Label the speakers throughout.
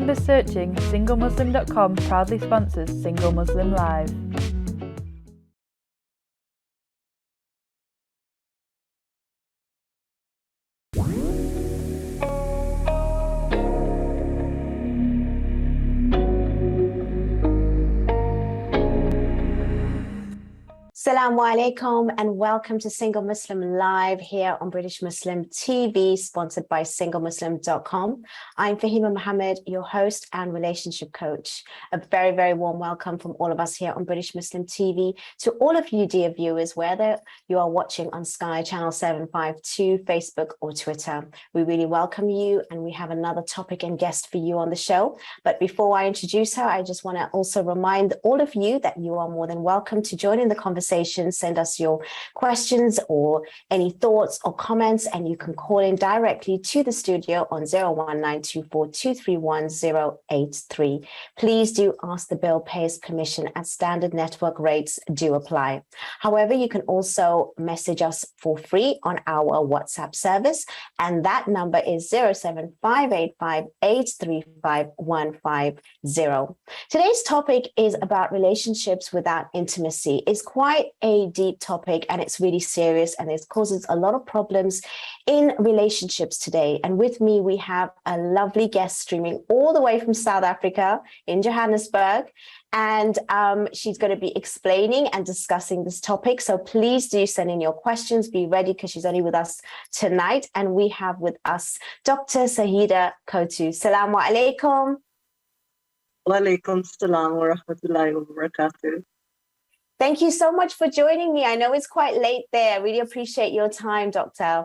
Speaker 1: Remember searching singlemuslim.com proudly sponsors Single Muslim Live.
Speaker 2: Assalamu alaikum and welcome to Single Muslim Live here on British Muslim TV, sponsored by singlemuslim.com. I'm Fahima Mohammed, your host and relationship coach. A very, very warm welcome from all of us here on British Muslim TV to all of you, dear viewers, whether you are watching on Sky Channel 752, Facebook or Twitter. We really welcome you, and we have another topic and guest for you on the show. But before I introduce her, I just want to also remind all of you that you are more than welcome to join in the conversation. Send us your questions or any thoughts or comments, and you can call in directly to the studio on 01924231083. Please do ask the bill payer's permission, as standard network rates do apply. However, you can also message us for free on our WhatsApp service, and that number is 07585835150. Today's topic is about relationships without intimacy. It's quite a deep topic, and it's really serious, and it causes a lot of problems in relationships today. And with me, we have a lovely guest streaming all the way from South Africa in Johannesburg. And she's going to be explaining and discussing this topic. So please do send in your questions. Be ready, because she's only with us tonight. And we have with us Dr. Zahida Khotu. Assalamu alaikum.
Speaker 3: Wa alaikum salam wa rahmatullahi wa barakatuh.
Speaker 2: Thank you so much for joining me. I know it's quite late there. I really appreciate your time, Doctor.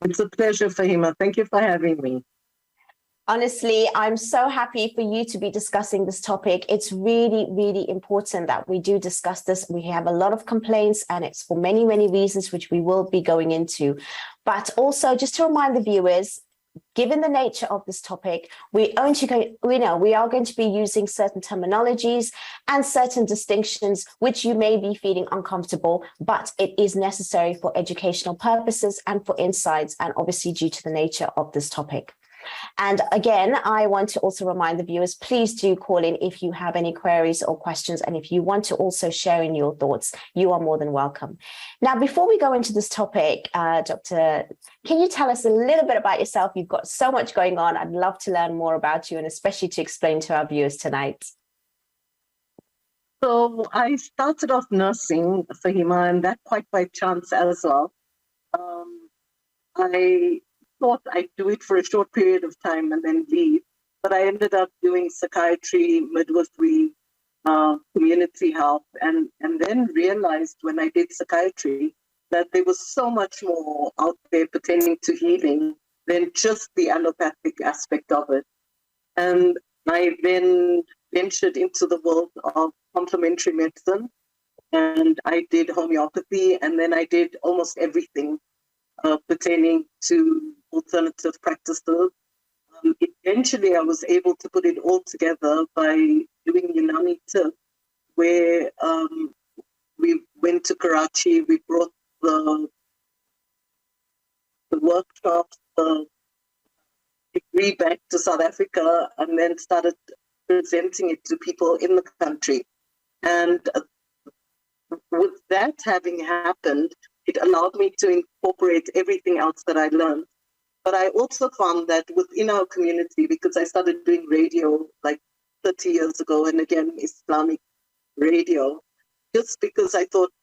Speaker 3: It's a pleasure, Fahima. Thank you for having me.
Speaker 2: Honestly, I'm so happy for you to be discussing this topic. It's really, really important that we do discuss this. We have a lot of complaints, and it's for many, many reasons, which we will be going into. But also, just to remind the viewers, given the nature of this topic, we are going to be using certain terminologies and certain distinctions which you may be feeling uncomfortable, but it is necessary for educational purposes and for insights, and obviously due to the nature of this topic. And again, I want to also remind the viewers, please do call in if you have any queries or questions. And if you want to also share in your thoughts, you are more than welcome. Now, before we go into this topic, Doctor, can you tell us a little bit about yourself? You've got so much going on. I'd love to learn more about you, and especially to explain to our viewers tonight.
Speaker 3: So I started off nursing, Fahima, and that quite by chance as well. I thought I'd do it for a short period of time and then leave, but I ended up doing psychiatry, midwifery, community health, and then realized when I did psychiatry that there was so much more out there pertaining to healing than just the allopathic aspect of it. And I then ventured into the world of complementary medicine, and I did homeopathy, and then I did almost everything pertaining to alternative practices. Eventually, I was able to put it all together by doing Unani Tip, where we went to Karachi, we brought the workshops, the degree back to South Africa, and then started presenting it to people in the country. And with that having happened, it allowed me to incorporate everything else that I learned. But I also found that within our community, because I started doing radio like 30 years ago, and again, Islamic radio, just because I thought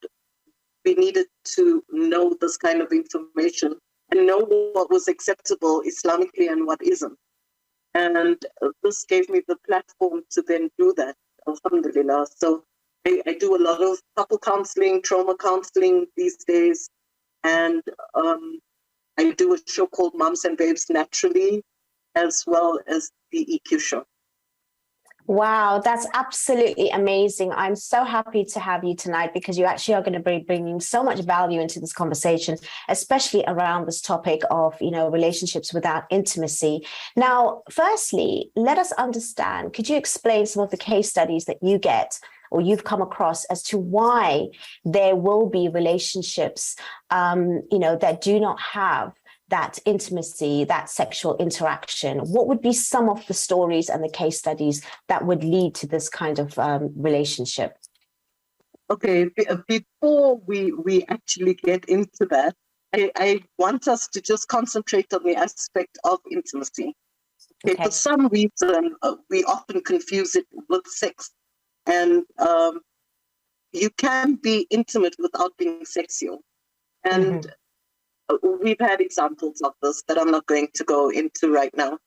Speaker 3: we needed to know this kind of information and know what was acceptable Islamically and what isn't. And this gave me the platform to then do that, alhamdulillah. So I do a lot of couple counseling, trauma counseling these days, and I do a show called Moms and Babes Naturally, as well as the EQ show.
Speaker 2: Wow, that's absolutely amazing. I'm so happy to have you tonight, because you actually are going to be bringing so much value into this conversation, especially around this topic of, relationships without intimacy. Now, firstly, let us understand, could you explain some of the case studies that you get or you've come across as to why there will be relationships, that do not have that intimacy, that sexual interaction? What would be some of the stories and the case studies that would lead to this kind of relationship?
Speaker 3: Okay, before we actually get into that, I want us to just concentrate on the aspect of intimacy. Okay. For some reason, we often confuse it with sex. And you can be intimate without being sexual. And we've had examples of this that I'm not going to go into right now.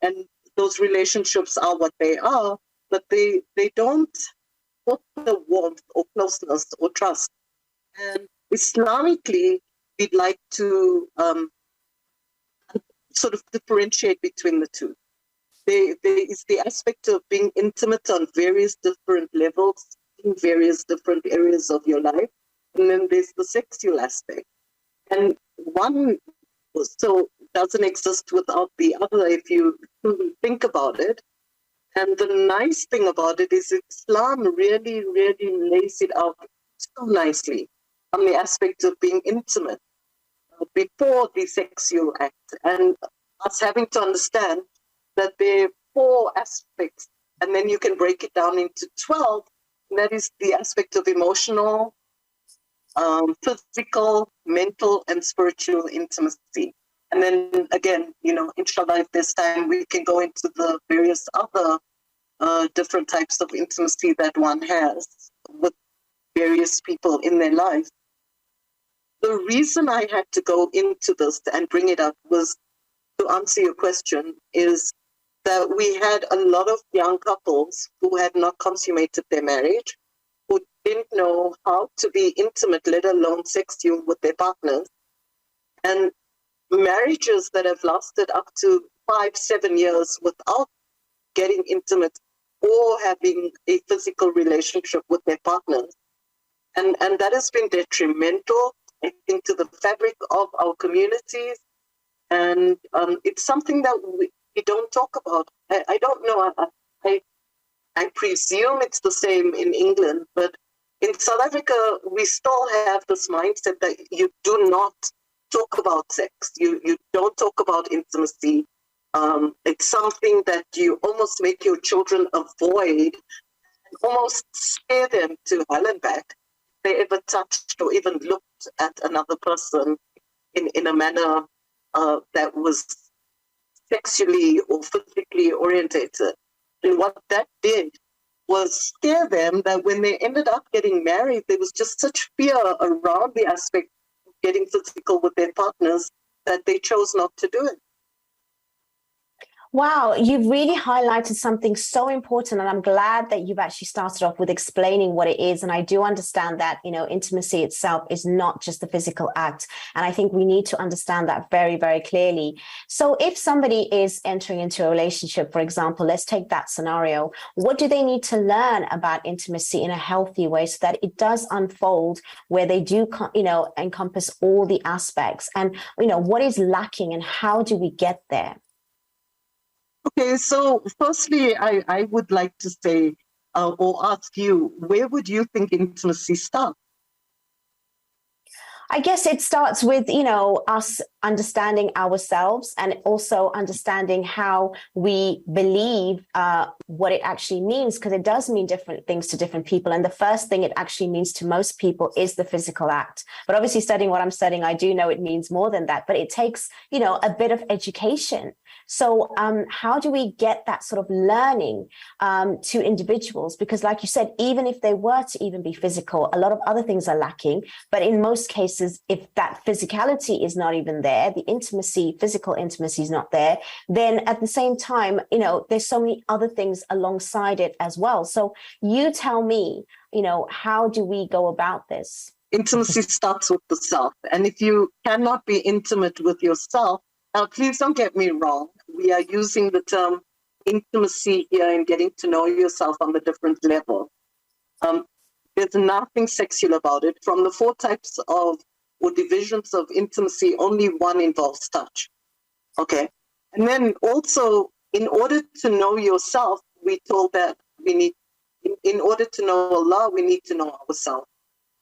Speaker 3: And those relationships are what they are, but they don't put the warmth or closeness or trust. And Islamically, we'd like to sort of differentiate between the two. There is the aspect of being intimate on various different levels in various different areas of your life. And then there's the sexual aspect. And one so doesn't exist without the other if you think about it. And the nice thing about it is Islam really, really lays it out so nicely on the aspect of being intimate before the sexual act. And us having to understand that there are 4 aspects, and then you can break it down into 12. And that is the aspect of emotional, physical, mental, and spiritual intimacy. And then again, inshallah, if there's time, we can go into the various other different types of intimacy that one has with various people in their life. The reason I had to go into this and bring it up was to answer your question is that we had a lot of young couples who had not consummated their marriage, who didn't know how to be intimate, let alone sexual with their partners. And marriages that have lasted up to 5-7 years without getting intimate or having a physical relationship with their partners. And that has been detrimental, I think, to the fabric of our communities. And it's something that we don't talk about. I don't know. I presume it's the same in England, but in South Africa, we still have this mindset that you do not talk about sex. You don't talk about intimacy. It's something that you almost make your children avoid and almost scare them to hell and back if they ever touched or even looked at another person in a manner that was sexually or physically orientated. And what that did was scare them that when they ended up getting married, there was just such fear around the aspect of getting physical with their partners that they chose not to do it.
Speaker 2: Wow, you've really highlighted something so important, and I'm glad that you've actually started off with explaining what it is. And I do understand that, intimacy itself is not just the physical act. And I think we need to understand that very, very clearly. So if somebody is entering into a relationship, for example, let's take that scenario, what do they need to learn about intimacy in a healthy way so that it does unfold where they do, encompass all the aspects? And, what is lacking and how do we get there?
Speaker 3: Okay, so firstly, I would like to say or ask you, where would you think intimacy starts?
Speaker 2: I guess it starts with, us understanding ourselves and also understanding how we believe what it actually means, because it does mean different things to different people. And the first thing it actually means to most people is the physical act. But obviously, studying what I'm studying, I do know it means more than that. But it takes, a bit of education. So how do we get that sort of learning to individuals? Because like you said, even if they were to even be physical, a lot of other things are lacking. But in most cases, if that physicality is not even there, the intimacy, physical intimacy is not there, then at the same time, there's so many other things alongside it as well. So you tell me, how do we go about this?
Speaker 3: Intimacy starts with the self. And if you cannot be intimate with yourself, now please don't get me wrong. We are using the term intimacy here and getting to know yourself on the different level. There's nothing sexual about it. From the 4 types of or divisions of intimacy, only one involves touch. Okay. And then also, in order to know yourself, we told that we need, in order to know Allah, we need to know ourselves.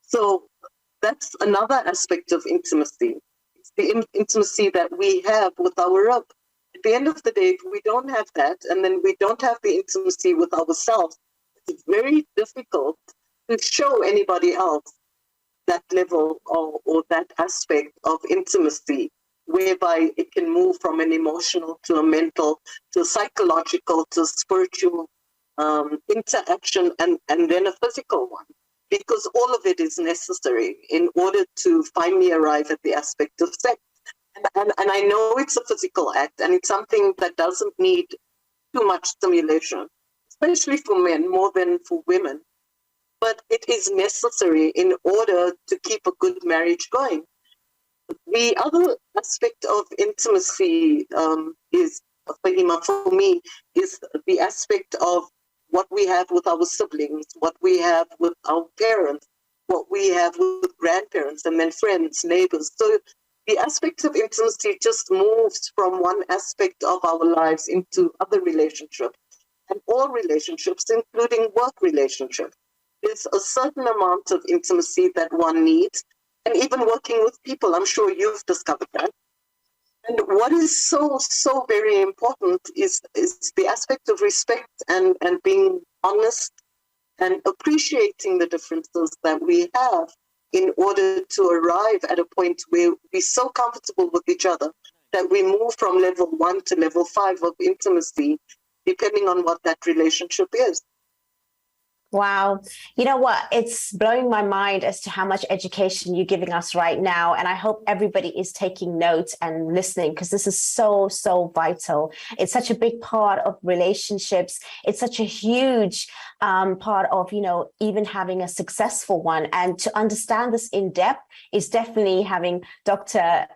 Speaker 3: So that's another aspect of intimacy. It's the intimacy that we have with our Rabb. At the end of the day, if we don't have that, and then we don't have the intimacy with ourselves, it's very difficult to show anybody else that level or that aspect of intimacy, whereby it can move from an emotional to a mental to a psychological to a spiritual interaction and then a physical one, because all of it is necessary in order to finally arrive at the aspect of sex. And I know it's a physical act, and it's something that doesn't need too much stimulation, especially for men more than for women. But it is necessary in order to keep a good marriage going. The other aspect of intimacy is, Fahima, for me, is the aspect of what we have with our siblings, what we have with our parents, what we have with grandparents, and then friends, neighbors. So the aspect of intimacy just moves from one aspect of our lives into other relationships, and all relationships, including work relationships. There's a certain amount of intimacy that one needs, and even working with people, I'm sure you've discovered that. And what is so very important is the aspect of respect and being honest and appreciating the differences that we have in order to arrive at a point where we're so comfortable with each other that we move from level 1 to level 5 of intimacy, depending on what that relationship is.
Speaker 2: Wow. You know what? It's blowing my mind as to how much education you're giving us right now. And I hope everybody is taking notes and listening, because this is so vital. It's such a big part of relationships. It's such a huge part of, even having a successful one. And to understand this in depth is definitely having Dr.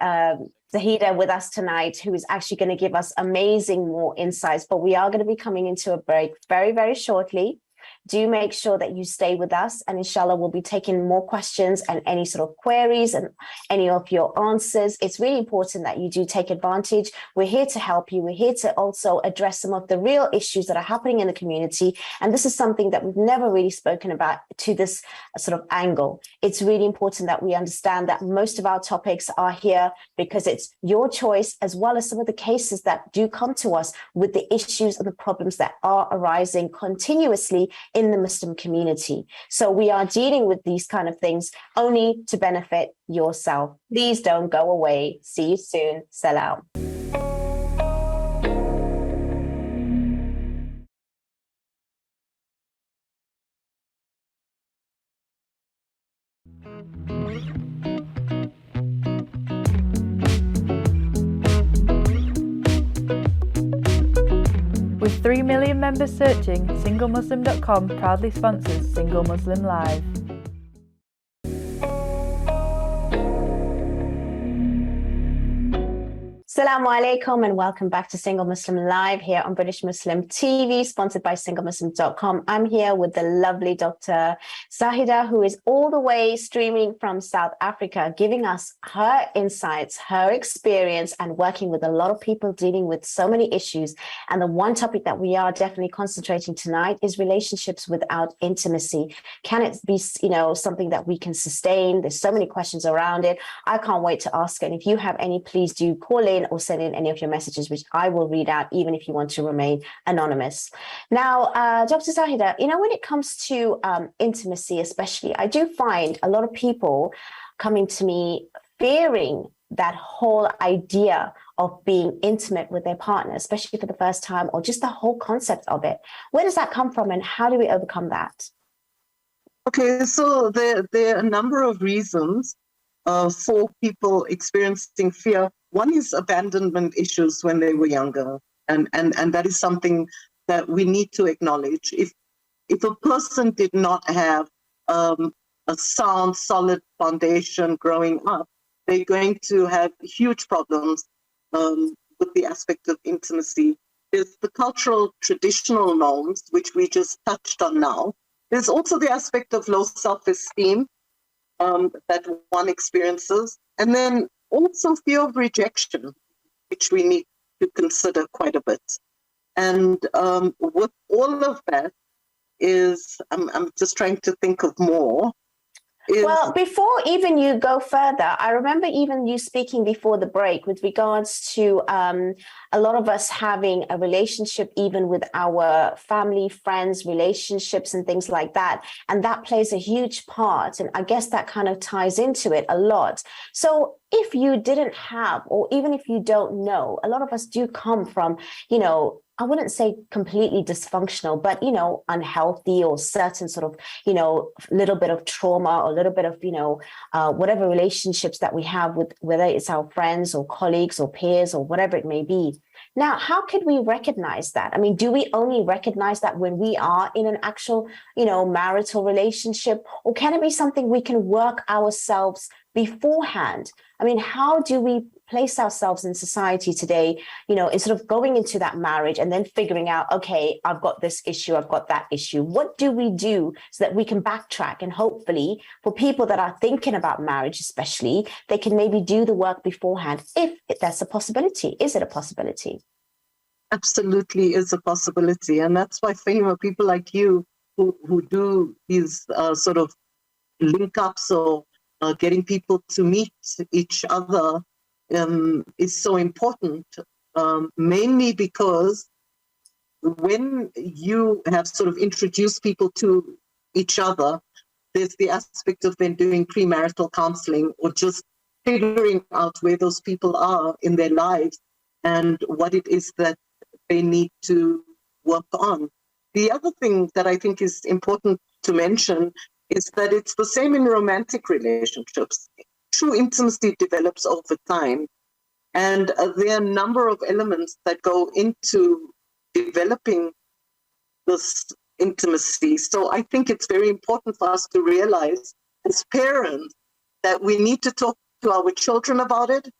Speaker 2: Zahida with us tonight, who is actually going to give us amazing more insights. But we are going to be coming into a break very shortly. Do make sure that you stay with us, and inshallah we'll be taking more questions and any sort of queries and any of your answers. It's really important that you do take advantage. We're here to help you. We're here to also address some of the real issues that are happening in the community. And this is something that we've never really spoken about to this sort of angle. It's really important that we understand that most of our topics are here because it's your choice, as well as some of the cases that do come to us with the issues and the problems that are arising continuously in the Muslim community. So we are dealing with these kind of things only to benefit yourself. Please don't go away. See you soon. Salam.
Speaker 1: With 3 million members searching, SingleMuslim.com proudly sponsors Single Muslim Live.
Speaker 2: Assalamu alaikum and welcome back to Single Muslim Live here on British Muslim TV, sponsored by SingleMuslim.com. I'm here with the lovely Dr. Zahida, who is all the way streaming from South Africa, giving us her insights, her experience, and working with a lot of people dealing with so many issues. And the one topic that we are definitely concentrating tonight is relationships without intimacy. Can it be, something that we can sustain? There's so many questions around it. I can't wait to ask. And if you have any, please do call in or send in any of your messages, which I will read out, even if you want to remain anonymous. Now, Dr. Zahida, when it comes to intimacy, especially, I do find a lot of people coming to me fearing that whole idea of being intimate with their partner, especially for the first time, or just the whole concept of it. Where does that come from, and how do we overcome that?
Speaker 3: Okay, so there are a number of reasons for people experiencing fear. One is abandonment issues when they were younger, and that is something that we need to acknowledge. If a person did not have a sound, solid foundation growing up, they're going to have huge problems with the aspect of intimacy. There's the cultural traditional norms, which we just touched on now. There's also the aspect of low self-esteem that one experiences, and then also fear of rejection, which we need to consider quite a bit. And with all of that I'm just trying to think of more.
Speaker 2: Well, before even you go further, I remember even you speaking before the break with regards to a lot of us having a relationship even with our family, friends, relationships and things like that. And that plays a huge part. And I guess that kind of ties into it a lot. So if you didn't have, or even if you don't know, a lot of us do come from, you know, I wouldn't say completely dysfunctional, but, you know, unhealthy or certain sort of, you know, little bit of trauma or a little bit of, you know, whatever relationships that we have with, whether it's our friends or colleagues or peers or whatever it may be. Now, how could we recognize that? I mean, do we only recognize that when we are in an actual, you know, marital relationship, or can it be something we can work ourselves beforehand? I mean, how do we place ourselves in society today, you know, instead of going into that marriage and then figuring out, okay, I've got this issue, I've got that issue. What do we do so that we can backtrack? And hopefully for people that are thinking about marriage, especially, they can maybe do the work beforehand, if that's a possibility. Is it a possibility?
Speaker 3: Absolutely is a possibility. And that's why, Fahima, people like you who do these sort of link ups or getting people to meet each other is so important, mainly because when you have sort of introduced people to each other, there's the aspect of then doing premarital counseling or just figuring out where those people are in their lives and what it is that they need to work on. The other thing that I think is important to mention is that it's the same in romantic relationships. True intimacy develops over time. And there are a number of elements that go into developing this intimacy. So I think it's very important for us to realize as parents that we need to talk to our children about it.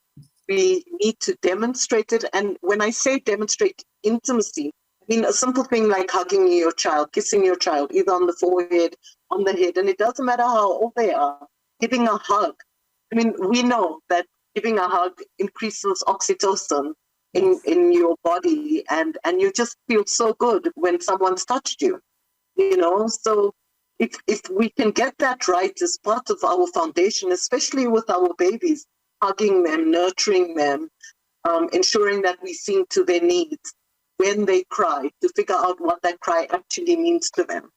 Speaker 3: We need to demonstrate it. And when I say demonstrate intimacy, I mean a simple thing like hugging your child, kissing your child, either on the forehead, on the head, and it doesn't matter how old they are, giving a hug. I mean, we know that giving a hug increases oxytocin in your body, and you just feel so good when someone's touched you, you know? So if we can get that right as part of our foundation, especially with our babies, hugging them, nurturing them, ensuring that we sing to their needs when they cry, to figure out what that cry actually means to them.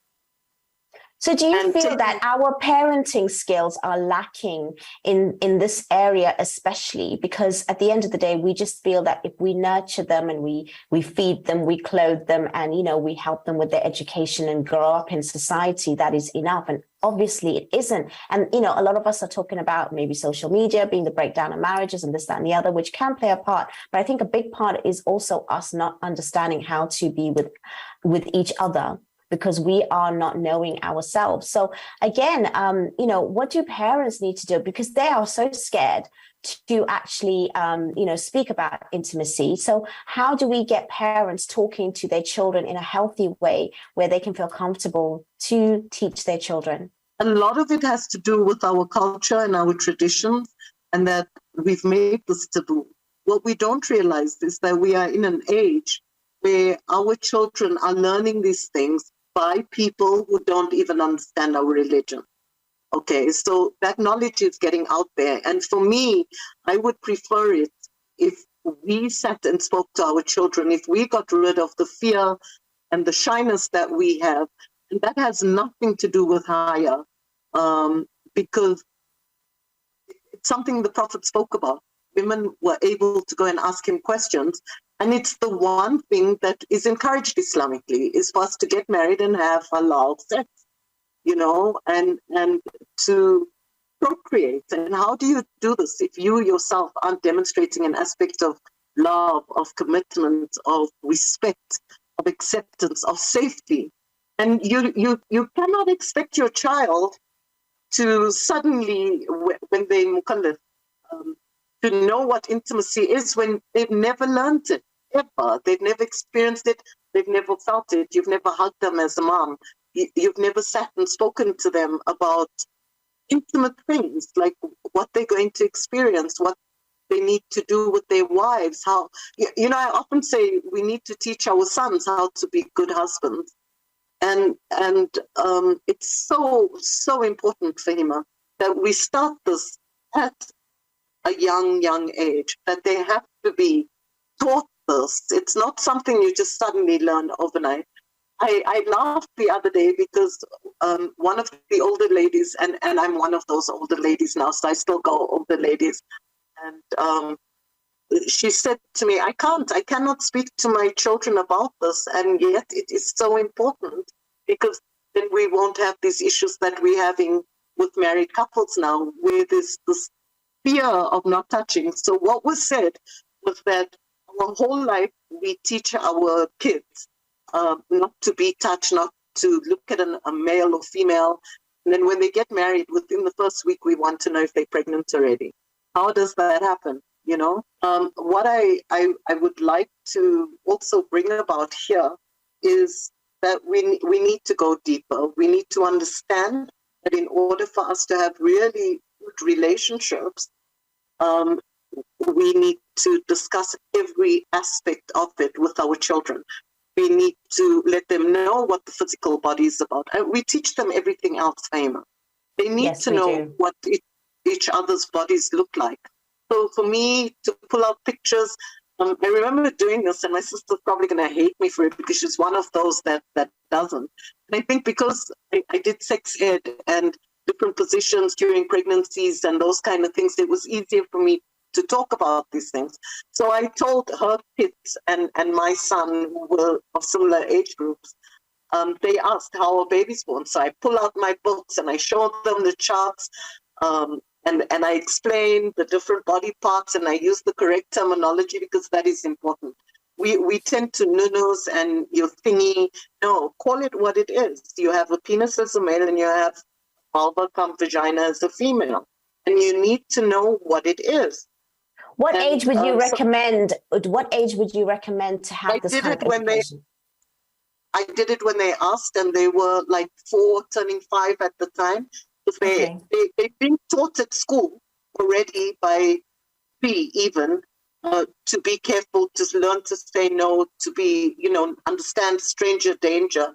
Speaker 2: So do you feel that our parenting skills are lacking in this area, especially because at the end of the day, we just feel that if we nurture them and we feed them, we clothe them, and, you know, we help them with their education and grow up in society, that is enough. And obviously it isn't. And, you know, a lot of us are talking about maybe social media being the breakdown of marriages and this, that, and the other, which can play a part. But I think a big part is also us not understanding how to be with each other, because we are not knowing ourselves. So again, you know, what do parents need to do? Because they are so scared to actually, you know, speak about intimacy. So how do we get parents talking to their children in a healthy way where they can feel comfortable to teach their children?
Speaker 3: A lot of it has to do with our culture and our traditions, and that we've made this taboo. What we don't realize is that we are in an age where our children are learning these things by people who don't even understand our religion. Okay, so that knowledge is getting out there. And for me, I would prefer it if we sat and spoke to our children, if we got rid of the fear and the shyness that we have. And that has nothing to do with haya, because it's something the Prophet spoke about. Women were able to go and ask him questions. And it's the one thing that is encouraged Islamically, is for us to get married and have halal sex, you know, and to procreate. And how do you do this if you yourself aren't demonstrating an aspect of love, of commitment, of respect, of acceptance, of safety? And you cannot expect your child to suddenly, when they're mukallaf, to know what intimacy is when they've never learned it, ever. They've never experienced it. They've never felt it. You've never hugged them as a mom. You've never sat and spoken to them about intimate things, like what they're going to experience, what they need to do with their wives. How, you know, I often say we need to teach our sons how to be good husbands. And it's so important, Fahima, that we start this at a young age, that they have to be taught this. It's not something you just suddenly learn overnight. I laughed the other day because one of the older ladies, and I'm one of those older ladies now, so I still go older ladies, and she said to me, I cannot speak to my children about this, and yet it is so important, because then we won't have these issues that we're having with married couples now, where there's this fear of not touching. So what was said was that our whole life we teach our kids not to be touched, not to look at a male or female. And then when they get married, within the first week, we want to know if they're pregnant already. How does that happen? You know, what I would like to also bring about here is that we need to go deeper. We need to understand that in order for us to have really good relationships, we need to discuss every aspect of it with our children. We need to let them know what the physical body is about. And we teach them everything else, Fahima. They need to know what each other's bodies look like. So for me to pull out pictures, I remember doing this, and my sister's probably going to hate me for it because she's one of those that doesn't. And I think because I did sex ed and different positions during pregnancies and those kind of things, it was easier for me to talk about these things. So I told her kids and my son, who were of similar age groups, they asked how a baby's born. So I pull out my books and I showed them the charts, and I explain the different body parts, and I use the correct terminology because that is important. We tend to nunus and your thingy. No, call it what it is. You have a penis as a male and you have vulva cum vagina as a female, and you need to know what it is.
Speaker 2: What age would you recommend? What age would you recommend to have this kind of education?
Speaker 3: I did it when they asked, and they were like 4, turning 5 at the time. They've been taught at school already by 3 even, to be careful, to learn to say no, to be, understand stranger danger.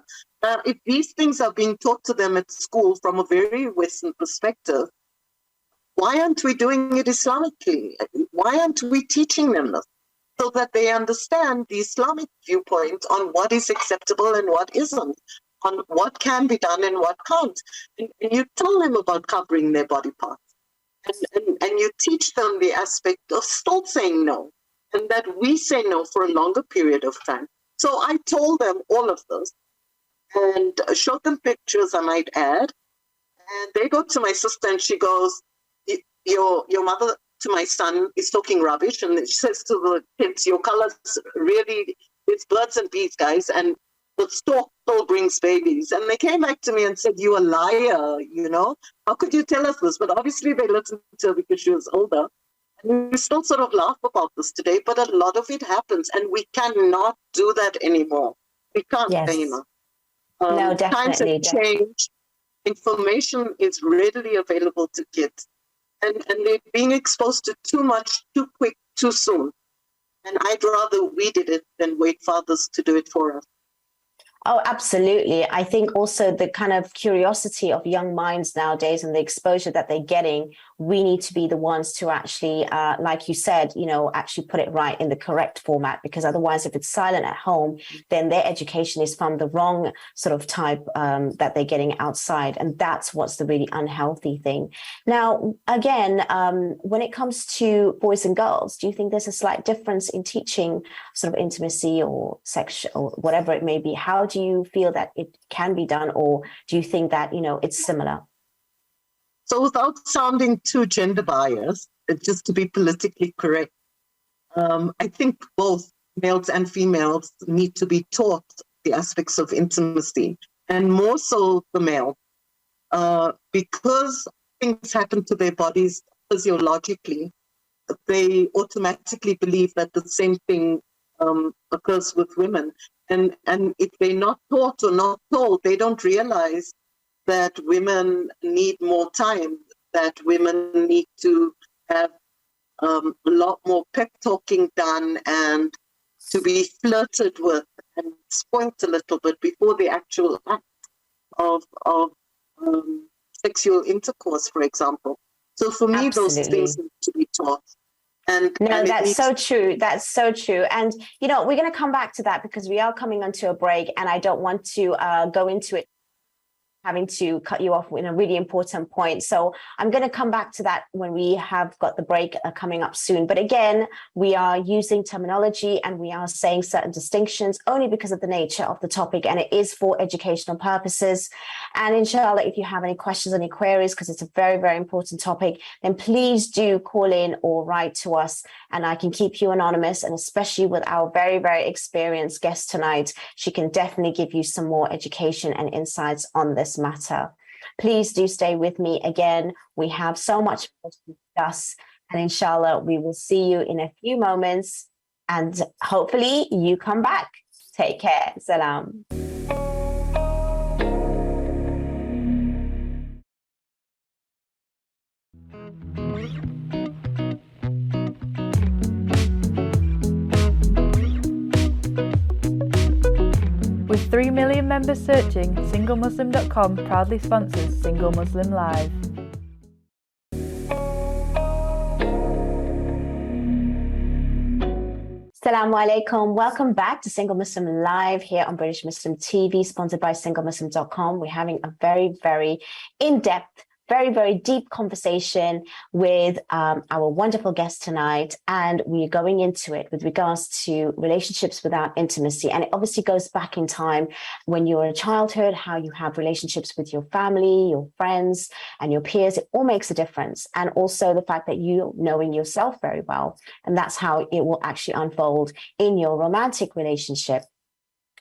Speaker 3: If these things are being taught to them at school from a very Western perspective, why aren't we doing it Islamically? Why aren't we teaching them this? So that they understand the Islamic viewpoint on what is acceptable and what isn't, on what can be done and what can't. And you tell them about covering their body parts. And you teach them the aspect of still saying no, and that we say no for a longer period of time. So I told them all of this and showed them pictures, I might add. And they go to my sister and she goes, your mother to my son is talking rubbish. And she says to the kids, your colors really, it's birds and bees, guys. And the stork still brings babies. And they came back to me and said, you a liar, How could you tell us this? But obviously they listened to her because she was older. And we still sort of laugh about this today, but a lot of it happens. And we cannot do that anymore. We can't, Fahima.
Speaker 2: No, definitely.
Speaker 3: Times have changed. Information is readily available to kids. And they're being exposed to too much, too quick, too soon. And I'd rather we did it than wait for others to do it for us.
Speaker 2: Oh, absolutely. I think also the kind of curiosity of young minds nowadays and the exposure that they're getting, we need to be the ones to actually, like you said, actually put it right in the correct format, because otherwise, if it's silent at home, then their education is from the wrong sort of type that they're getting outside. And that's what's the really unhealthy thing. Now, again, when it comes to boys and girls, do you think there's a slight difference in teaching sort of intimacy or sex or whatever it may be? How do you feel that it can be done, or do you think that, it's similar?
Speaker 3: So without sounding too gender biased, just to be politically correct, I think both males and females need to be taught the aspects of intimacy, and more so the male, because things happen to their bodies physiologically. They automatically believe that the same thing occurs with women. And if they're not taught or not told, they don't realize that women need more time, that women need to have a lot more pep talking done and to be flirted with and spoilt a little bit before the actual act of sexual intercourse, for example. So for me, those things need to be taught. And
Speaker 2: that's so true. That's so true. And, you know, we're going to come back to that because we are coming onto a break and I don't want to go into it having to cut you off with a really important point. So I'm going to come back to that when we have got the break coming up soon. But again, we are using terminology and we are saying certain distinctions only because of the nature of the topic, and it is for educational purposes. And inshallah, if you have any questions, any queries, because it's a very, very important topic, then please do call in or write to us and I can keep you anonymous. And especially with our very, very experienced guest tonight, she can definitely give you some more education and insights on this matter. Please do stay with me. Again, we have so much more to discuss, and inshallah we will see you in a few moments, and hopefully you come back. Take care. Salam.
Speaker 1: With 3 million members searching, SingleMuslim.com proudly sponsors Single Muslim Live.
Speaker 2: Assalamu alaikum. Welcome back to Single Muslim Live here on British Muslim TV, sponsored by SingleMuslim.com. We're having a very, very in-depth, very, very deep conversation with our wonderful guest tonight. And we're going into it with regards to relationships without intimacy. And it obviously goes back in time when you're in childhood, how you have relationships with your family, your friends, and your peers. It all makes a difference. And also the fact that you knowing yourself very well. And that's how it will actually unfold in your romantic relationship.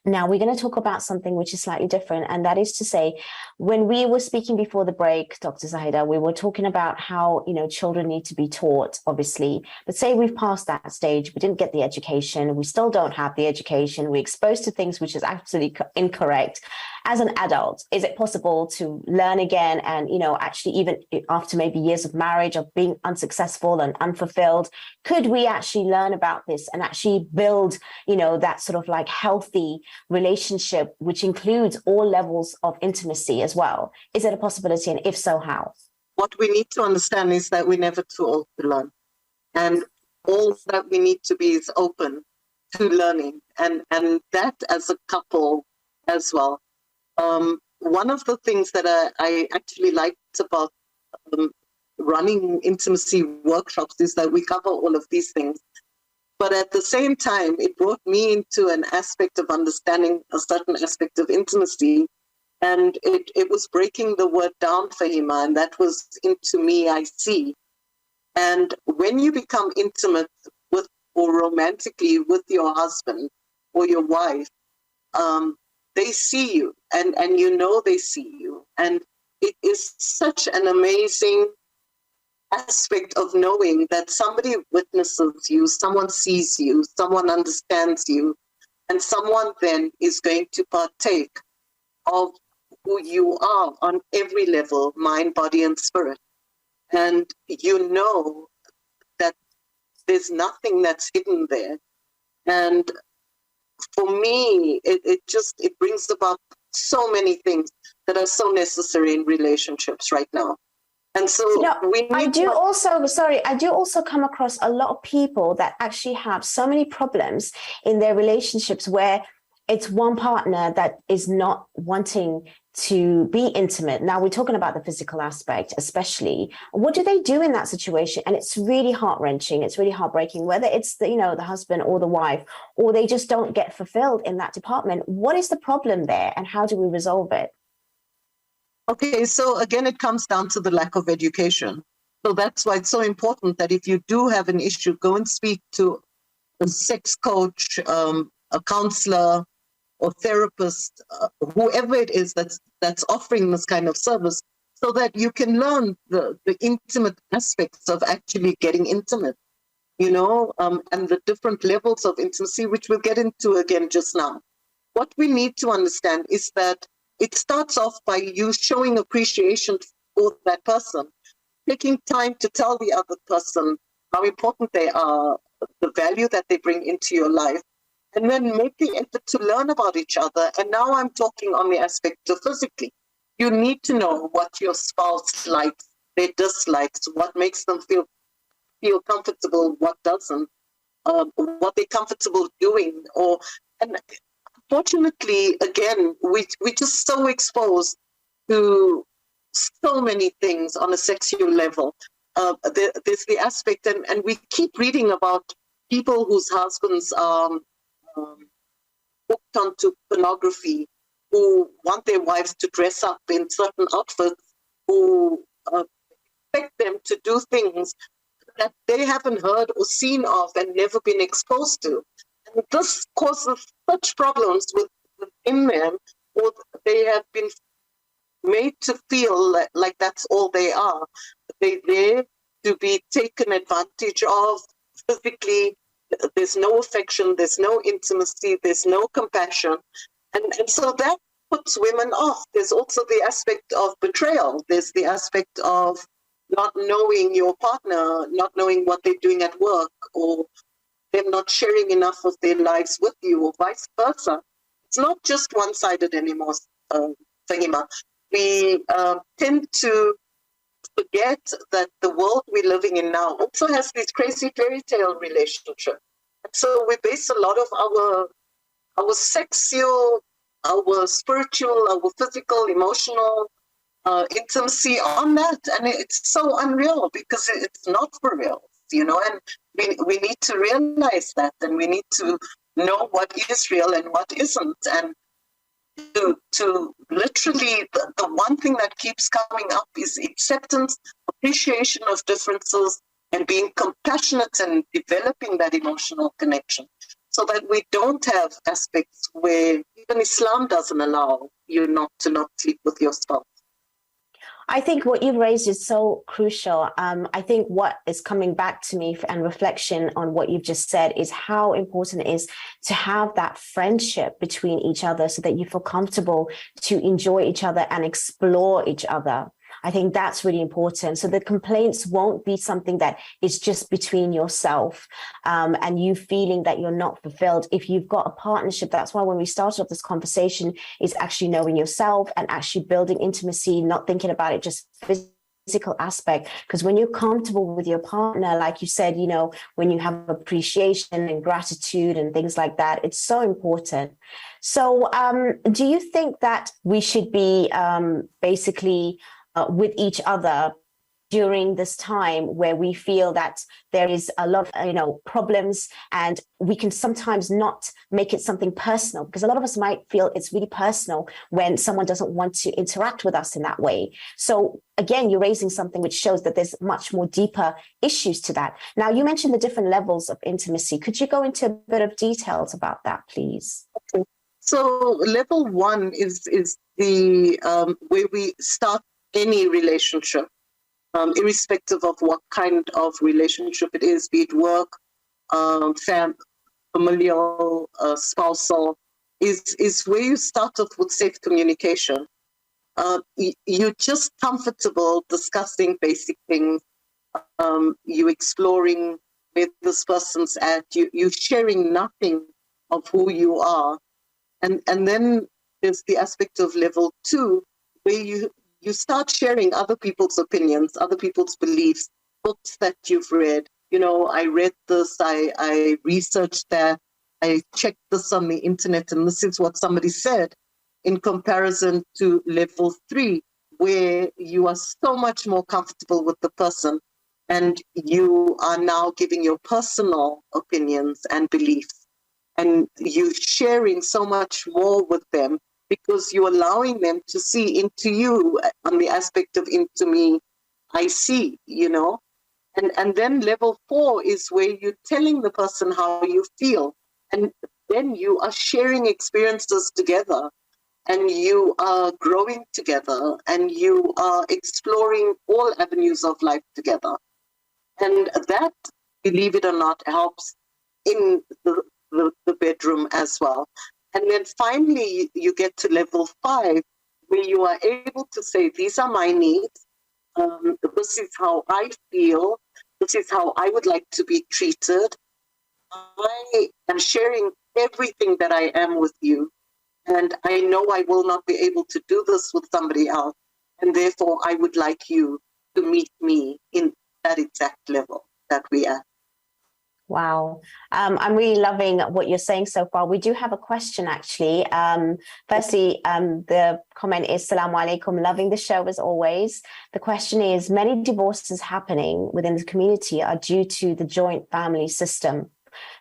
Speaker 2: Now, we're going to talk about something which is slightly different, and that is to say, when we were speaking before the break, Dr. Zahida, we were talking about how, you know, children need to be taught, obviously, but say we've passed that stage, we didn't get the education, we still don't have the education, we're exposed to things which is absolutely incorrect. As an adult, is it possible to learn again and, you know, actually even after maybe years of marriage, of being unsuccessful and unfulfilled, could we actually learn about this and actually build, you know, that sort of like healthy relationship, which includes all levels of intimacy as well? Is it a possibility? And if so, how?
Speaker 3: What we need to understand is that we're never too old to learn. And all that we need to be is open to learning. And that as a couple as well. One of the things that I actually liked about running intimacy workshops is that we cover all of these things. But at the same time, it brought me into an aspect of understanding a certain aspect of intimacy. And it was breaking the word down, Fahima, and that was into me, I see. And when you become intimate with or romantically with your husband or your wife, they see you and you know they see you. And it is such an amazing aspect of knowing that somebody witnesses you, someone sees you, someone understands you, and someone then is going to partake of who you are on every level, mind, body, and spirit. And you know that there's nothing that's hidden there. And for me, it brings about so many things that are so necessary in relationships right now. And so I do also come across a lot of people that actually have so many problems in their relationships where it's one partner that is not wanting to be intimate. Now we're talking about the physical aspect, especially. What do they do in that situation? And it's really heart-wrenching. It's really heartbreaking, whether it's the husband or the wife, or they just don't get fulfilled in that department. What is the problem there and how do we resolve it? Okay, so again, it comes down to the lack of education. So that's why it's so important that if you do have an issue, go and speak to a sex coach, a counselor, or therapist, whoever it is that's offering this kind of service, so that you can learn the intimate aspects of actually getting intimate, and the different levels of intimacy, which we'll get into again just now. What we need to understand is that it starts off by you showing appreciation for that person, taking time to tell the other person how important they are, the value that they bring into your life, and then make the effort to learn about each other. And now I'm talking on the aspect of physically, you need to know what your spouse likes, their dislikes, what makes them feel comfortable, what doesn't, what they're comfortable doing. And fortunately, again, we're just so exposed to so many things on a sexual level. There's the aspect, and we keep reading about people whose husbands are hooked onto pornography, who want their wives to dress up in certain outfits, who expect them to do things that they haven't heard or seen of and never been exposed to. And this causes such problems within them, or they have been made to feel like that's all they are. They're there to be taken advantage of physically. There's no affection, there's no intimacy, there's no compassion. And so that puts women off. There's also the aspect of betrayal. There's the aspect of not knowing your partner, not knowing what they're doing at work, or them not sharing enough of their lives with you, or vice versa. It's not just one-sided anymore, Fahima. We tend to forget that the world we're living in now also has these crazy fairy tale relationships. So we base a lot of our sexual, our spiritual, our physical, emotional intimacy on that. And it's so unreal because it's not for real, and we need to realize that, and we need to know what is real and what isn't. And to literally, the one thing that keeps coming up is acceptance, appreciation of differences, and being compassionate and developing that emotional connection, so that we don't have aspects where even Islam doesn't allow you not to sleep with your spouse.
Speaker 2: I think what you've raised is so crucial. I think what is coming back to me and reflection on what you've just said is how important it is to have that friendship between each other so that you feel comfortable to enjoy each other and explore each other. I think that's really important. So the complaints won't be something that is just between yourself and you feeling that you're not fulfilled. If you've got a partnership, that's why when we started off this conversation is actually knowing yourself and actually building intimacy, not thinking about it just physical aspect. Because when you're comfortable with your partner, like you said, when you have appreciation and gratitude and things like that, it's so important. So do you think that we should be basically with each other during this time where we feel that there is a lot of problems, and we can sometimes not make it something personal, because a lot of us might feel it's really personal when someone doesn't want to interact with us in that way. So again, you're raising something which shows that there's much more deeper issues to that. Now, you mentioned the different levels of intimacy. Could you go into a bit of details about that, please?
Speaker 3: Okay. So level one is the where we start any relationship, irrespective of what kind of relationship it is, be it work, familial, spousal, is where you start off with safe communication. You're just comfortable discussing basic things. You exploring where this person's at. You're sharing nothing of who you are. And then there's the aspect of level two, where you start sharing other people's opinions, other people's beliefs, books that you've read. I read this, I researched that, I checked this on the internet, and this is what somebody said, in comparison to level three, where you are so much more comfortable with the person and you are now giving your personal opinions and beliefs, and you're sharing so much more with them, because you're allowing them to see into you on the aspect of into me, I see, And then level four is where you're telling the person how you feel. And then you are sharing experiences together, and you are growing together, and you are exploring all avenues of life together. And that, believe it or not, helps in the bedroom as well. And then finally, you get to level five, where you are able to say, these are my needs. This is how I feel. This is how I would like to be treated. I am sharing everything that I am with you. and I know I will not be able to do this with somebody else, and therefore I would like you to meet me in that exact level that we are.
Speaker 2: Wow. I'm really loving what you're saying so far. We do have a question, actually. Firstly, the comment is, Salaam alaikum, loving the show as always. The question is, many divorces happening within the community are due to the joint family system.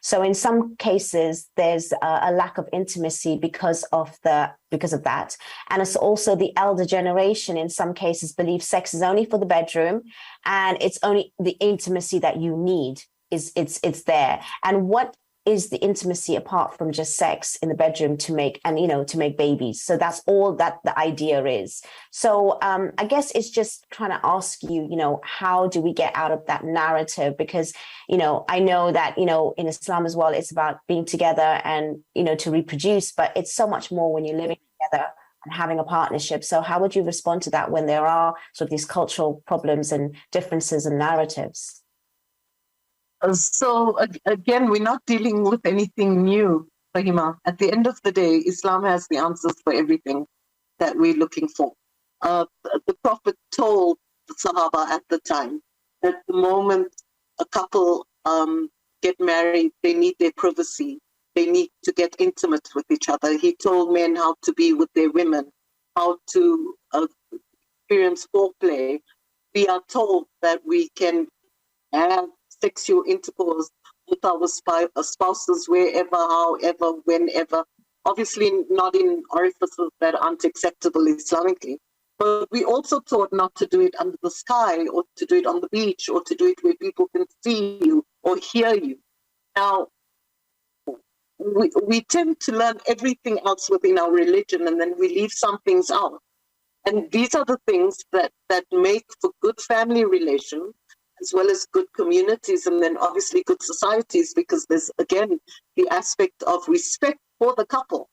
Speaker 2: So in some cases, there's a lack of intimacy because of that. And it's also the elder generation in some cases believe sex is only for the bedroom and it's only the intimacy that you need. It's there. And what is the intimacy apart from just sex in the bedroom to make babies? So that's all that the idea is. So I guess it's just trying to ask you, how do we get out of that narrative? Because, I know that, in Islam as well, it's about being together and, to reproduce, but it's so much more when you're living together and having a partnership. So how would you respond to that when there are sort of these cultural problems and differences and narratives?
Speaker 3: So again, we're not dealing with anything new, Fahima. At the end of the day, Islam has the answers for everything that we're looking for. The Prophet told the Sahaba at the time that the moment a couple get married, they need their privacy. They need to get intimate with each other. He told men how to be with their women, how to experience foreplay. We are told that we can have sexual intercourse with our spouses wherever, however, whenever. Obviously not in orifices that aren't acceptable Islamically. But we also taught not to do it under the sky or to do it on the beach or to do it where people can see you or hear you. Now, we tend to learn everything else within our religion and then we leave some things out. And these are the things that make for good family relations, as well as good communities, and then obviously good societies, because there's, again, the aspect of respect for the couple.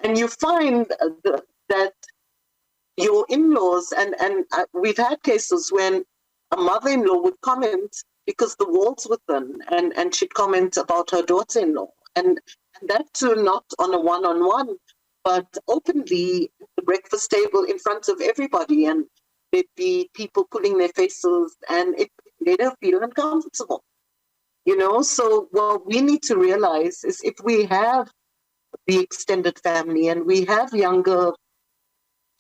Speaker 3: And you find that your in-laws, and we've had cases when a mother-in-law would comment because the walls were thin, and she'd comment about her daughter-in-law. And that too, not on a one-on-one, but openly at the breakfast table in front of everybody. And there'd be people pulling their faces and it made her feel uncomfortable. So what we need to realize is if we have the extended family and we have younger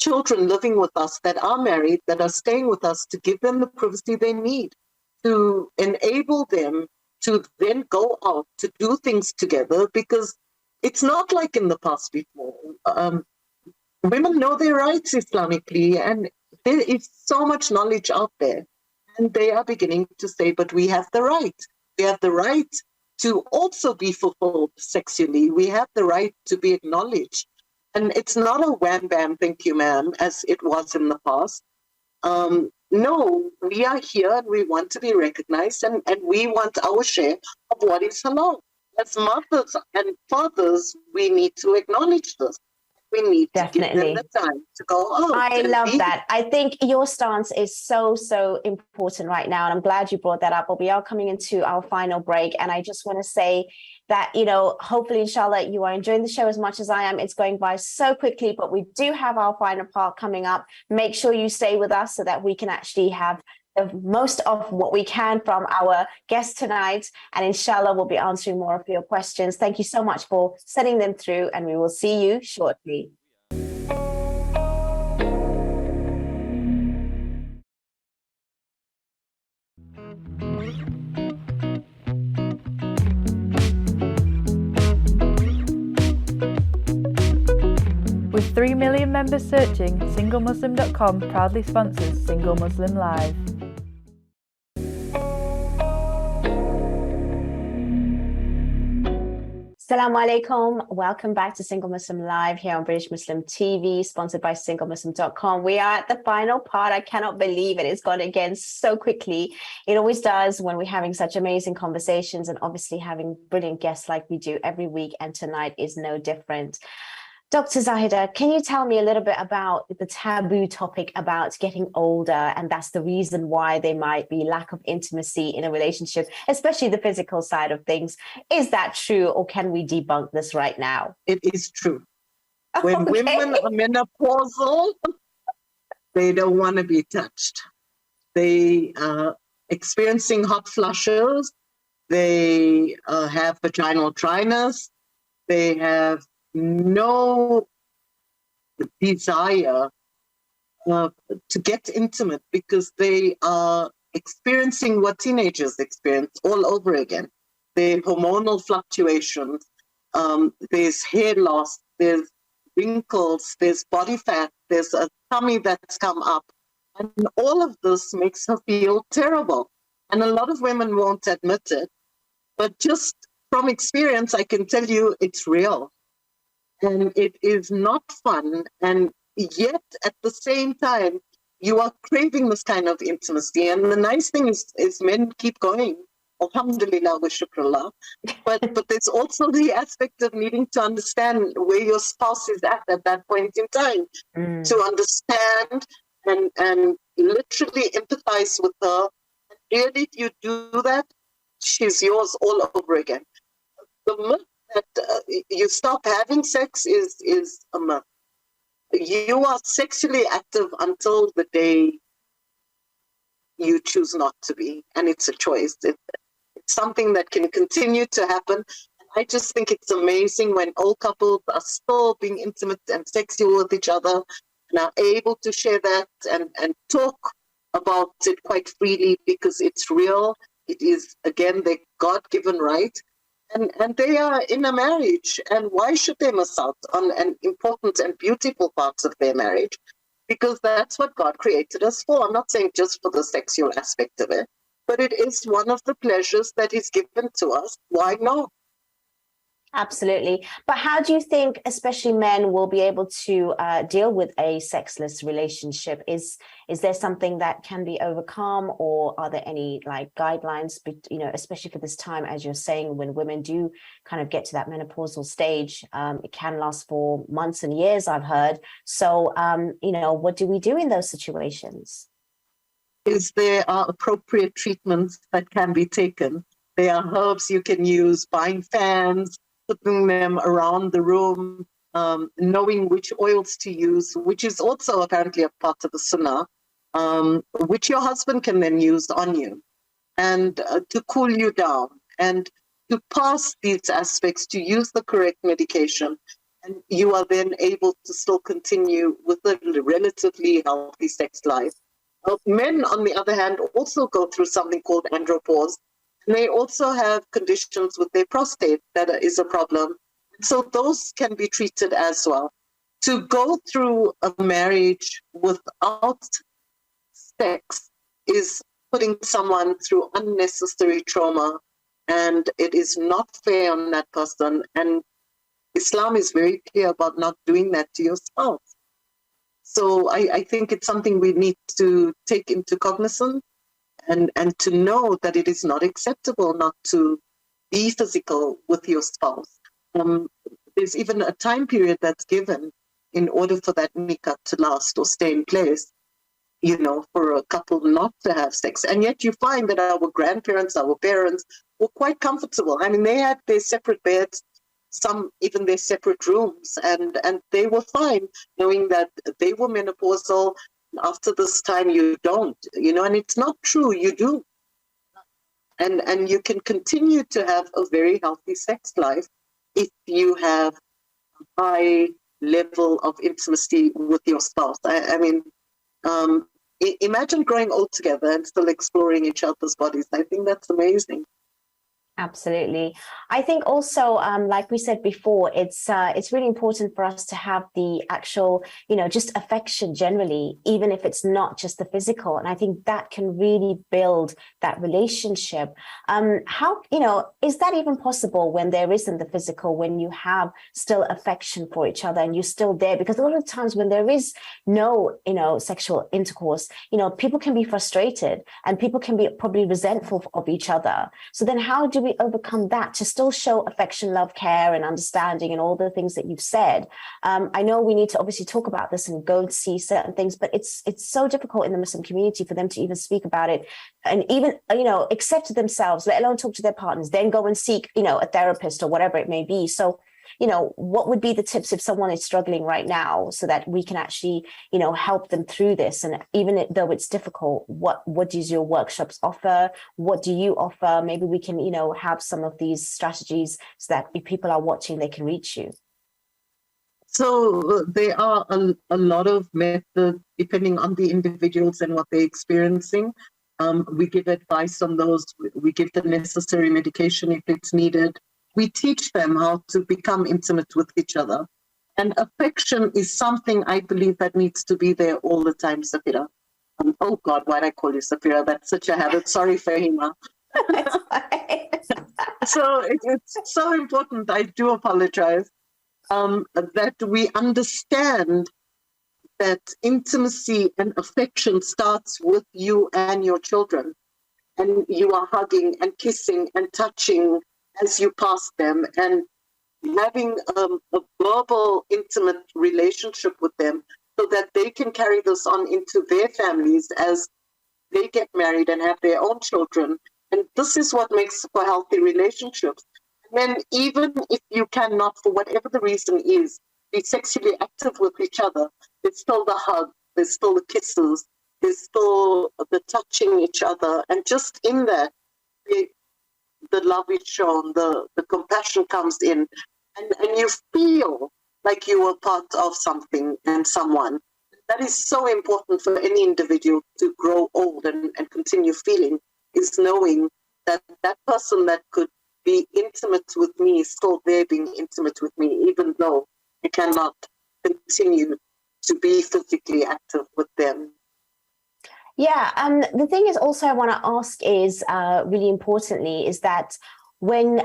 Speaker 3: children living with us that are married, that are staying with us, to give them the privacy they need, to enable them to then go out to do things together, because it's not like in the past before. Women know their rights Islamically, and there is so much knowledge out there, and they are beginning to say, but we have the right. We have the right to also be fulfilled sexually. We have the right to be acknowledged. And it's not a wham bam, thank you, ma'am, as it was in the past. No, we are here and we want to be recognized, and we want our share of what is halal. As mothers and fathers, we need to acknowledge this. We need to give them the time to go out.
Speaker 2: I love that. I think your stance is so important right now. And I'm glad you brought that up. But we are coming into our final break. And I just want to say that, hopefully, inshallah, you are enjoying the show as much as I am. It's going by so quickly, but we do have our final part coming up. Make sure you stay with us so that we can actually have the most of what we can from our guest tonight. And inshallah, we'll be answering more of your questions. Thank you so much for sending them through, and we will see you shortly.
Speaker 1: With 3 million members searching, SingleMuslim.com proudly sponsors Single Muslim Live.
Speaker 2: Assalamu alaikum. Welcome back to Single Muslim Live here on British Muslim TV, sponsored by SingleMuslim.com. We are at the final part. I cannot believe it. It's gone again so quickly. It always does when we're having such amazing conversations and obviously having brilliant guests like we do every week. And tonight is no different. Dr. Zahida, can you tell me a little bit about the taboo topic about getting older, and that's the reason why there might be lack of intimacy in a relationship, especially the physical side of things? Is that true, or can we debunk this right now?
Speaker 3: It is true. When
Speaker 2: Okay.
Speaker 3: women are menopausal, they don't want to be touched. They are experiencing hot flushes. They have vaginal dryness. They have no desire to get intimate because they are experiencing what teenagers experience all over again. There's hormonal fluctuations, there's hair loss, there's wrinkles, there's body fat, there's a tummy that's come up. And all of this makes her feel terrible. And a lot of women won't admit it, but just from experience, I can tell you it's real. And it is not fun. And yet, at the same time, you are craving this kind of intimacy. And the nice thing is men keep going. Alhamdulillah wa shukrullah. But there's also the aspect of needing to understand where your spouse is at that point in time, to understand and literally empathize with her. And really, if you do that, she's yours all over again. The myth that you stop having sex is a myth. You are sexually active until the day you choose not to be, and it's a choice. It's something that can continue to happen. I just think it's amazing when old couples are still being intimate and sexual with each other and are able to share that and talk about it quite freely because it's real. It is, again, their God-given right. And they are in a marriage. And why should they miss out on an important and beautiful parts of their marriage? Because that's what God created us for. I'm not saying just for the sexual aspect of it, but it is one of the pleasures that is given to us. Why not?
Speaker 2: Absolutely. But how do you think, especially men, will be able to deal with a sexless relationship? Is there something that can be overcome, or are there any like guidelines, especially for this time, as you're saying, when women do kind of get to that menopausal stage? It can last for months and years, I've heard. So, what do we do in those situations?
Speaker 3: There are appropriate treatments that can be taken. There are herbs you can use, buying fans, putting them around the room, knowing which oils to use, which is also apparently a part of the sunnah, which your husband can then use on you, and to cool you down, and to pass these aspects, to use the correct medication, and you are then able to still continue with a relatively healthy sex life. Men, on the other hand, also go through something called andropause. And they also have conditions with their prostate that is a problem. So those can be treated as well. To go through a marriage without sex is putting someone through unnecessary trauma, and it is not fair on that person. And Islam is very clear about not doing that to your spouse. So I think it's something we need to take into cognizance. And to know that it is not acceptable not to be physical with your spouse. There's even a time period that's given in order for that nikah to last or stay in place, for a couple not to have sex. And yet you find that our grandparents, our parents were quite comfortable. I mean, they had their separate beds, some even their separate rooms, and they were fine knowing that they were menopausal. After this time, you don't, and it's not true, you do. And you can continue to have a very healthy sex life if you have a high level of intimacy with your spouse. Imagine growing old together and still exploring each other's bodies. I think that's amazing.
Speaker 2: Absolutely. I think also, like we said before, it's really important for us to have the actual, just affection generally, even if it's not just the physical. And I think that can really build that relationship. How, is that even possible when there isn't the physical, when you have still affection for each other and you're still there? Because a lot of times when there is no, sexual intercourse, people can be frustrated and people can be probably resentful of each other. So then how do we overcome that to still show affection, love, care, and understanding, and all the things that you've said? I know we need to obviously talk about this and go and see certain things, but it's so difficult in the Muslim community for them to even speak about it and even, accept themselves, let alone talk to their partners, then go and seek, a therapist or whatever it may be. So what would be the tips if someone is struggling right now so that we can actually, help them through this? And even though it's difficult, what does your workshops offer? What do you offer? Maybe we can, have some of these strategies so that if people are watching, they can reach you.
Speaker 3: So there are a lot of methods depending on the individuals and what they're experiencing. We give advice on those. We give the necessary medication if it's needed. We teach them how to become intimate with each other. And affection is something I believe that needs to be there all the time, Safira. Oh God, why did I call you Safira? That's such a habit. Sorry, Fahima. So it's so important. I do apologize. That we understand that intimacy and affection starts with you and your children. And you are hugging and kissing and touching as you pass them, and having a verbal, intimate relationship with them so that they can carry this on into their families as they get married and have their own children. And this is what makes for healthy relationships. And then even if you cannot, for whatever the reason is, be sexually active with each other, there's still the hug, there's still the kisses, there's still the touching each other. And just in that, the love is shown, the compassion comes in, and you feel like you are part of something and someone. That is so important for any individual to grow old and continue feeling, is knowing that that person that could be intimate with me is still there being intimate with me, even though I cannot continue to be physically active with them.
Speaker 2: Yeah, the thing is also I want to ask is really importantly is that when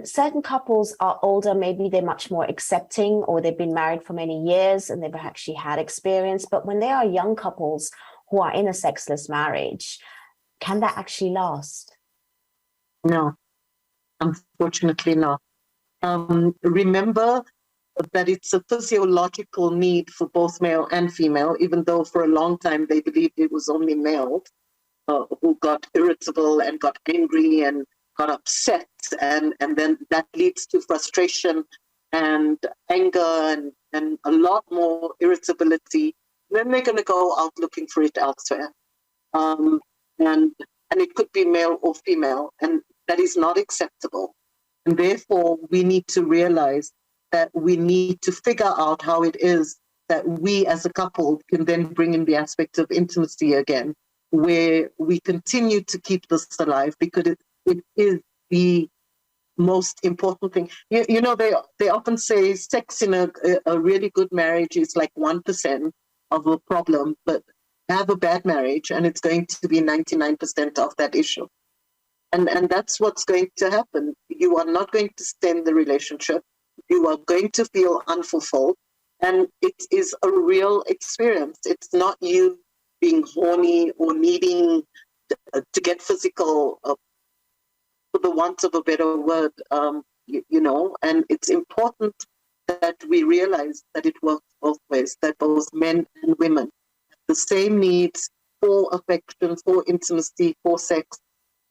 Speaker 2: certain couples are older, maybe they're much more accepting, or they've been married for many years and they've actually had experience. But when they are young couples who are in a sexless marriage, can that actually last?
Speaker 3: No, unfortunately not. Remember that it's a physiological need for both male and female, even though for a long time they believed it was only male who got irritable and got angry and got upset, and then that leads to frustration and anger and a lot more irritability. Then they're going to go out looking for it elsewhere. And it could be male or female, and that is not acceptable. And therefore, we need to realize that we need to figure out how it is that we as a couple can then bring in the aspect of intimacy again, where we continue to keep this alive, because it is the most important thing. You know, they often say sex in a really good marriage is like 1% of a problem, but have a bad marriage and it's going to be 99% of that issue. And that's what's going to happen. You are not going to stay in the relationship. You are going to feel unfulfilled. And it is a real experience. It's not you being horny or needing to get physical, for the want of a better word, you know. And it's important that we realize that it works both ways, that both men and women have the same needs for affection, for intimacy, for sex.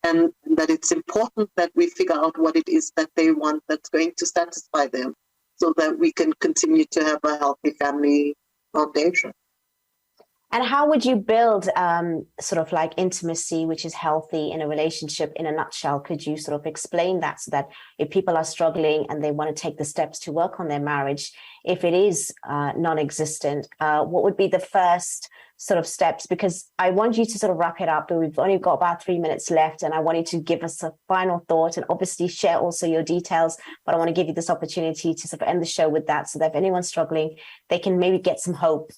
Speaker 3: And that it's important that we figure out what it is that they want that's going to satisfy them, so that we can continue to have a healthy family foundation.
Speaker 2: And how would you build sort of like intimacy, which is healthy in a relationship in a nutshell? Could you sort of explain that, so that if people are struggling and they want to take the steps to work on their marriage, if it is non-existent, what would be the first sort of steps? Because I want you to sort of wrap it up, but we've only got about 3 minutes left, and I want you to give us a final thought and obviously share also your details, but I want to give you this opportunity to sort of end the show with that, so that if anyone's struggling, they can maybe get some hope.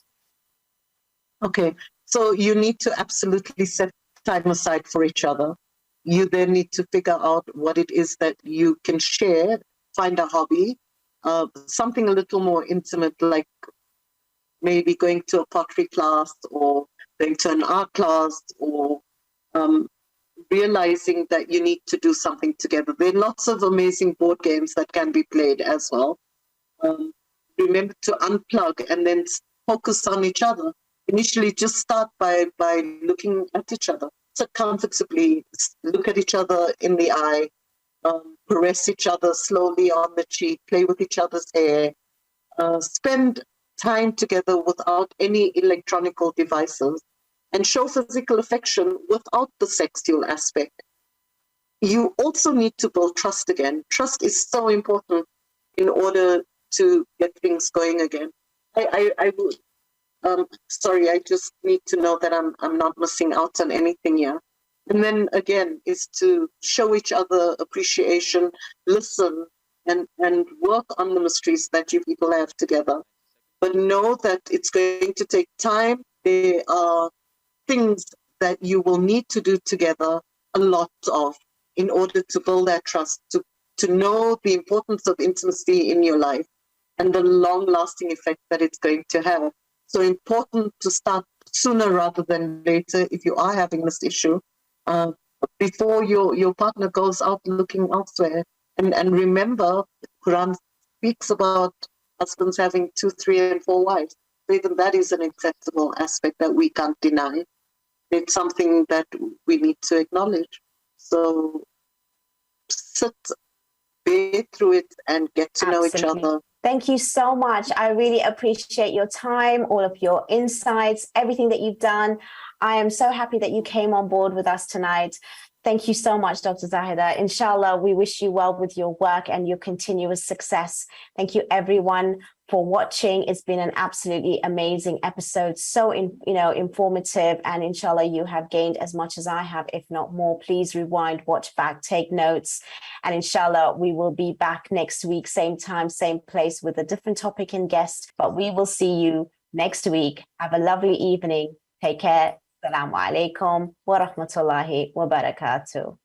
Speaker 3: Okay, so you need to absolutely set time aside for each other. You then need to figure out what it is that you can share, find a hobby, something a little more intimate, like maybe going to a pottery class or going to an art class, or realizing that you need to do something together. There are lots of amazing board games that can be played as well. Remember to unplug and then focus on each other. Initially, just start by looking at each other. So comfortably look at each other in the eye caress each other slowly on the cheek, play with each other's hair, spend time together without any electronical devices, and show physical affection without the sexual aspect. You also need to build trust again. Trust is so important in order to get things going again. I would, sorry, I just need to know that I'm not missing out on anything here. And then again, is to show each other appreciation, listen, and work on the mysteries that you people have together. But know that it's going to take time. There are things that you will need to do together, a lot of, in order to build that trust, to know the importance of intimacy in your life and the long-lasting effect that it's going to have. So important to start sooner rather than later if you are having this issue, before your partner goes out looking elsewhere. And remember, the Quran speaks about husbands having 2, 3, and 4 wives. So even that is an acceptable aspect that we can't deny. It's something that we need to acknowledge. So sit, bear through it, and get to know each other.
Speaker 2: Thank you so much. I really appreciate your time, all of your insights, everything that you've done. I am so happy that you came on board with us tonight. Thank you so much, Dr. Zahida. Inshallah, we wish you well with your work and your continuous success. Thank you, everyone, for watching. It's been an absolutely amazing episode, so informative, and inshallah, you have gained as much as I have, if not more. Please rewind, watch back, take notes, and inshallah, we will be back next week, same time, same place, with a different topic and guest. But we will see you next week. Have a lovely evening. Take care. Assalamu alaikum wa rahmatullahi wa barakatuh.